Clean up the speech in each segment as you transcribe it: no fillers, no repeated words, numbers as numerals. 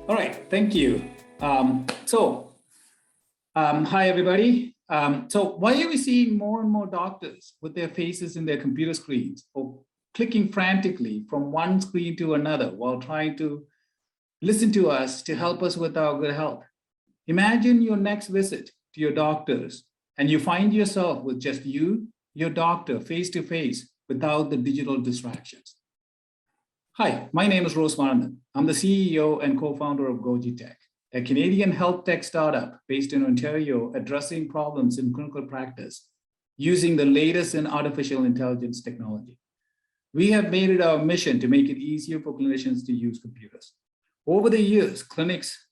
All right, thank you. Hi everybody. So why are we seeing more and more doctors with their faces in their computer screens or clicking frantically from one screen to another while trying to listen to us to help us with our good health? Imagine your next visit to your doctors and you find yourself with just you, your doctor, face to face without the digital distractions. Hi, my name is Rose Maranathan. I'm the CEO and co-founder of Gojitech, a Canadian health tech startup based in Ontario addressing problems in clinical practice using the latest in artificial intelligence technology. We have made it our mission to make it easier for clinicians to use computers. Over the years, clinics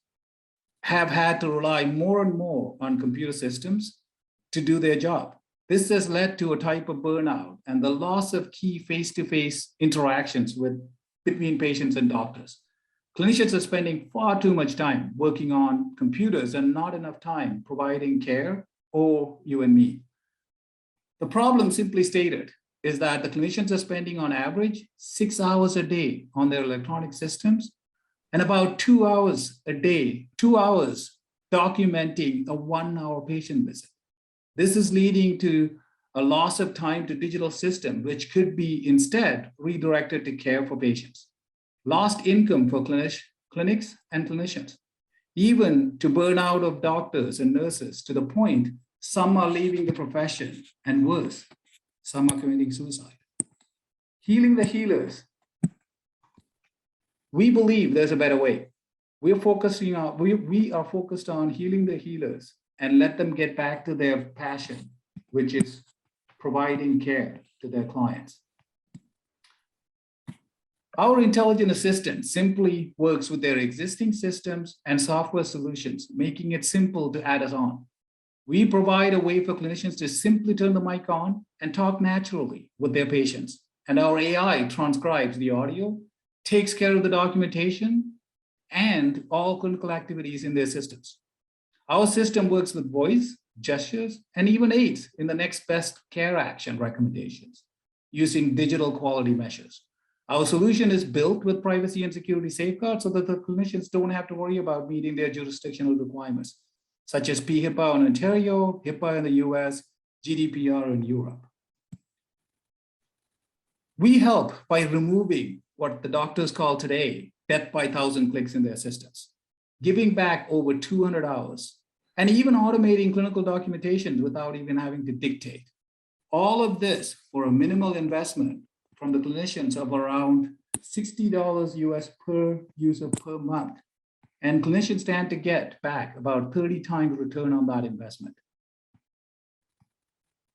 have had to rely more and more on computer systems to do their job. This has led to a type of burnout and the loss of key face-to-face interactions between patients and doctors. Clinicians are spending far too much time working on computers and not enough time providing care for you and me. The problem, simply stated, is that the clinicians are spending on average 6 hours a day on their electronic systems and about 2 hours a day, 2 hours documenting a 1 hour patient visit. This is leading to a loss of time to digital system, which could be instead redirected to care for patients. Lost income for clinics and clinicians, even to burnout of doctors and nurses to the point some are leaving the profession and worse, some are committing suicide. Healing the healers. We believe there's a better way. We are focused on healing the healers and let them get back to their passion, which is providing care to their clients. Our intelligent assistant simply works with their existing systems and software solutions, making it simple to add us on. We provide a way for clinicians to simply turn the mic on and talk naturally with their patients. And our AI transcribes the audio, takes care of the documentation, and all clinical activities in their systems. Our system works with voice, gestures, and even aids in the next best care action recommendations using digital quality measures. Our solution is built with privacy and security safeguards so that the clinicians don't have to worry about meeting their jurisdictional requirements, such as PHIPAA in Ontario, HIPAA in the US, GDPR in Europe. We help by removing what the doctors call today death by 1,000 clicks in their systems, giving back over 200 hours, and even automating clinical documentation without even having to dictate. All of this for a minimal investment from the clinicians of around $60 US per user per month. And clinicians stand to get back about 30 times return on that investment.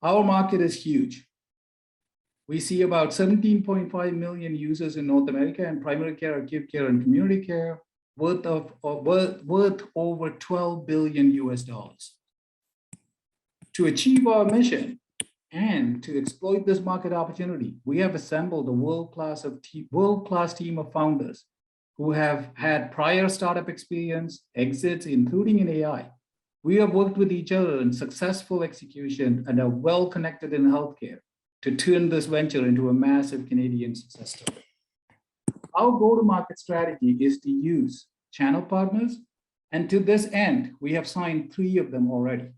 Our market is huge. We see about 17.5 million users in North America in primary care, acute care, and community care, worth over 12 billion US dollars. To achieve our mission and to exploit this market opportunity, we have assembled a world-class team of founders who have had prior startup experience, exits, including in AI. We have worked with each other in successful execution and are well connected in healthcare to turn this venture into a massive Canadian success story. Our go-to-market strategy is to use channel partners, and to this end, we have signed 3 of them already.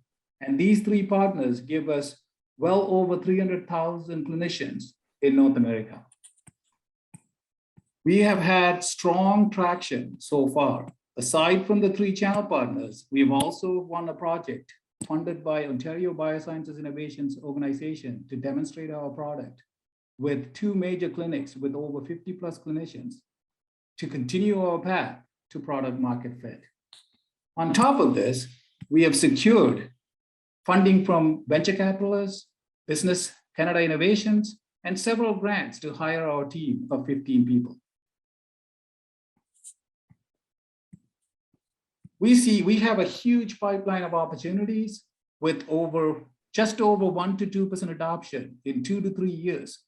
And these 3 partners give us well over 300,000 clinicians in North America. We have had strong traction so far. Aside from the 3 channel partners, we've also won a project funded by Ontario Biosciences Innovations Organization to demonstrate our product with 2 major clinics with over 50 plus clinicians to continue our path to product market fit. On top of this, we have secured funding from venture capitalists, Business Canada Innovations, and several grants to hire our team of 15 people. We have a huge pipeline of opportunities with just over 1 to 2% adoption in 2 to 3 years.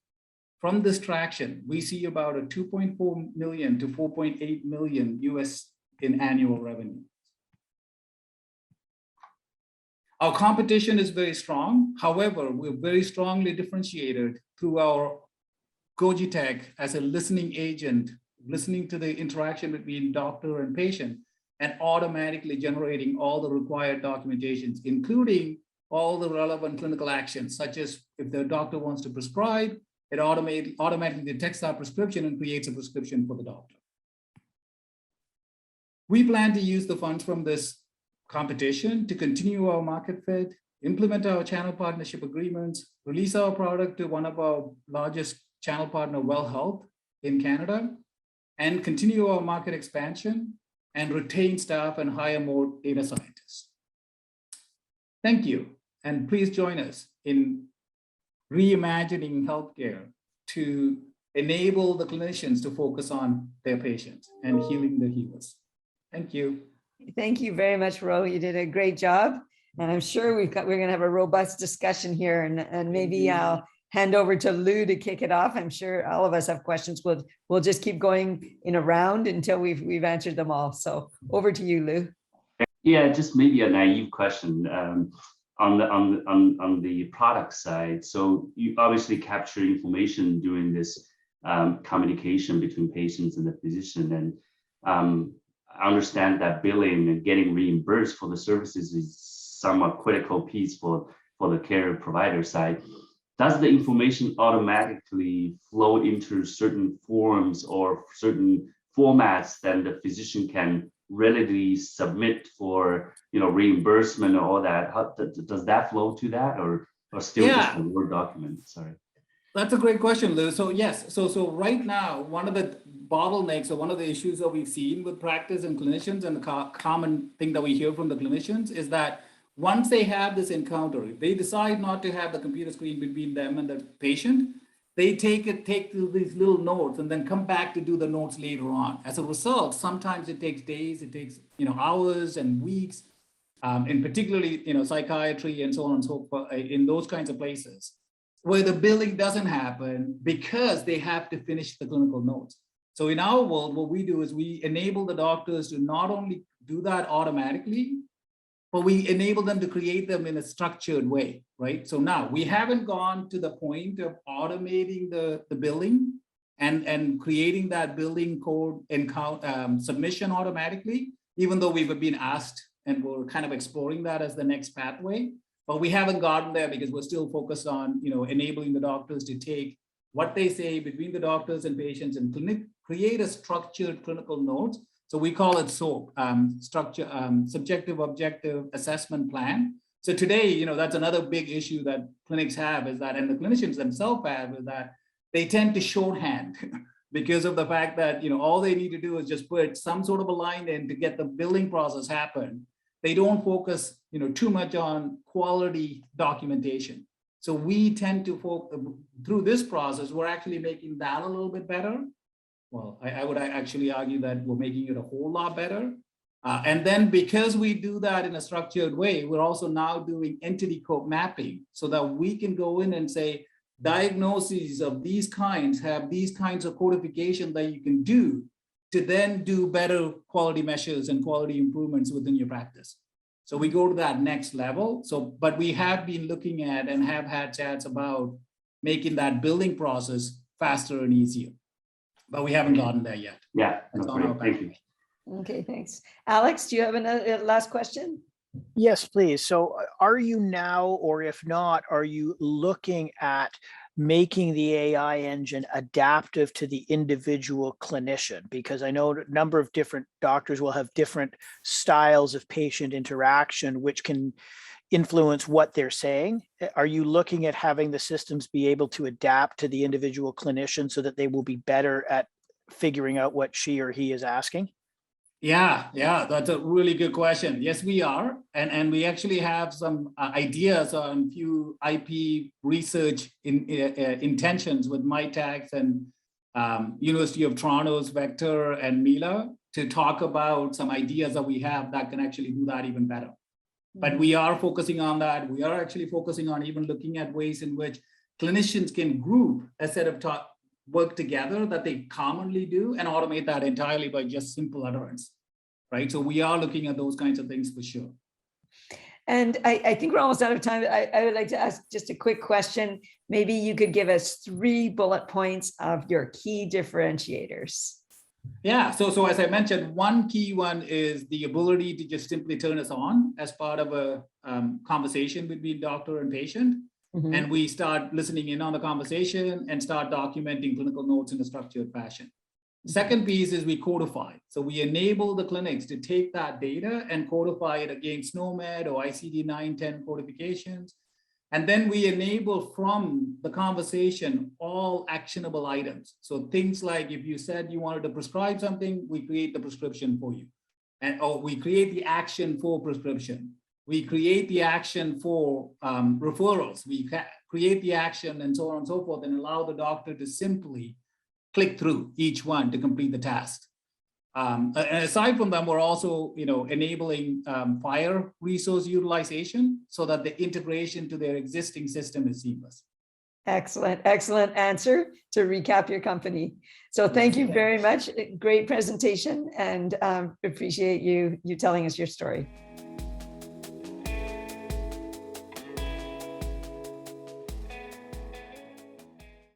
From this traction, we see about a 2.4 million to 4.8 million US in annual revenue. Our competition is very strong. However, we're very strongly differentiated through our Gojitech as a listening agent listening to the interaction between doctor and patient, and automatically generating all the required documentations, including all the relevant clinical actions, such as if the doctor wants to prescribe, it automatically detects that prescription and creates a prescription for the doctor. We plan to use the funds from this competition to continue our market fit, implement our channel partnership agreements, release our product to one of our largest channel partner, Well Health in Canada, and continue our market expansion and retain staff and hire more data scientists. Thank you, and please join us in reimagining healthcare to enable the clinicians to focus on their patients and healing the healers. Thank you. Thank you very much, Ro. You did a great job. And I'm sure we're going to have a robust discussion here, and maybe I'll hand over to Lou to kick it off. I'm sure all of us have questions. We'll just keep going in a round until we've answered them all. So over to you, Lou. Yeah, just maybe a naive question on the product side. So you obviously capture information during this communication between patients and the physician, and I understand that billing and getting reimbursed for the services is somewhat critical piece for the care provider side. Does the information automatically flow into certain forms or certain formats that the physician can readily submit for, reimbursement or all that? Does that flow to that, or still just a Word document? Sorry. That's a great question, Lou. So yes, so right now, one of the bottlenecks or one of the issues that we've seen with practice and clinicians, and the common thing that we hear from the clinicians, is that once they have this encounter, if they decide not to have the computer screen between them and the patient, they take these little notes and then come back to do the notes later on. As a result, sometimes it takes days, it takes hours and weeks, and particularly psychiatry and so on and so forth, in those kinds of places, where the billing doesn't happen because they have to finish the clinical notes. So in our world, what we do is we enable the doctors to not only do that automatically, but we enable them to create them in a structured way, right? So now we haven't gone to the point of automating the billing and creating that billing code and submission automatically, even though we've been asked and we're kind of exploring that as the next pathway. But we haven't gotten there because we're still focused on enabling the doctors to take what they say between the doctors and patients and create a structured clinical notes. So we call it SOAP, subjective objective assessment plan. So today, that's another big issue that clinics have, is that, and the clinicians themselves have, is that they tend to shorthand because of the fact that all they need to do is just put some sort of a line in to get the billing process happen. They don't focus too much on quality documentation. So we tend to through this process, we're actually making that a little bit better. Well, I would actually argue that we're making it a whole lot better. And then because we do that in a structured way, we're also now doing entity code mapping so that we can go in and say, diagnoses of these kinds have these kinds of codification that you can do to then do better quality measures and quality improvements within your practice. So we go to that next level. But we have been looking at and have had chats about making that billing process faster and easier. But we haven't gotten there yet. Yeah, thank you. Okay, thanks. Alex, do you have a last question? Yes, please. So are you now, or if not, are you looking at making the AI engine adaptive to the individual clinician? Because I know a number of different doctors will have different styles of patient interaction, which can influence what they're saying. Are you looking at having the systems be able to adapt to the individual clinician so that they will be better at figuring out what she or he is asking? Yeah, that's a really good question. Yes, we are. And we actually have some ideas on few IP research intentions with MyTax and University of Toronto's Vector and Mila to talk about some ideas that we have that can actually do that even better. But we are focusing on that. We are actually focusing on even looking at ways in which clinicians can group a set of work together that they commonly do and automate that entirely by just simple utterance, right? So we are looking at those kinds of things for sure. And I think we're almost out of time. I would like to ask just a quick question. Maybe you could give us 3 bullet points of your key differentiators. Yeah, so as I mentioned, one key one is the ability to just simply turn us on as part of a conversation between doctor and patient. Mhm. And we start listening in on the conversation and start documenting clinical notes in a structured fashion. Second piece is we codify. So we enable the clinics to take that data and codify it against SNOMED or ICD-9, 10 codifications. And then we enable from the conversation all actionable items. So things like if you said you wanted to prescribe something, we create the prescription for you. Or we create the action for prescription. We create the action for referrals. We create the action and so on and so forth, and allow the doctor to simply click through each one to complete the task. And aside from them, we're also, enabling FHIR resource utilization so that the integration to their existing system is seamless. Excellent answer to recap your company. So thank you very much. Great presentation, and appreciate you telling us your story.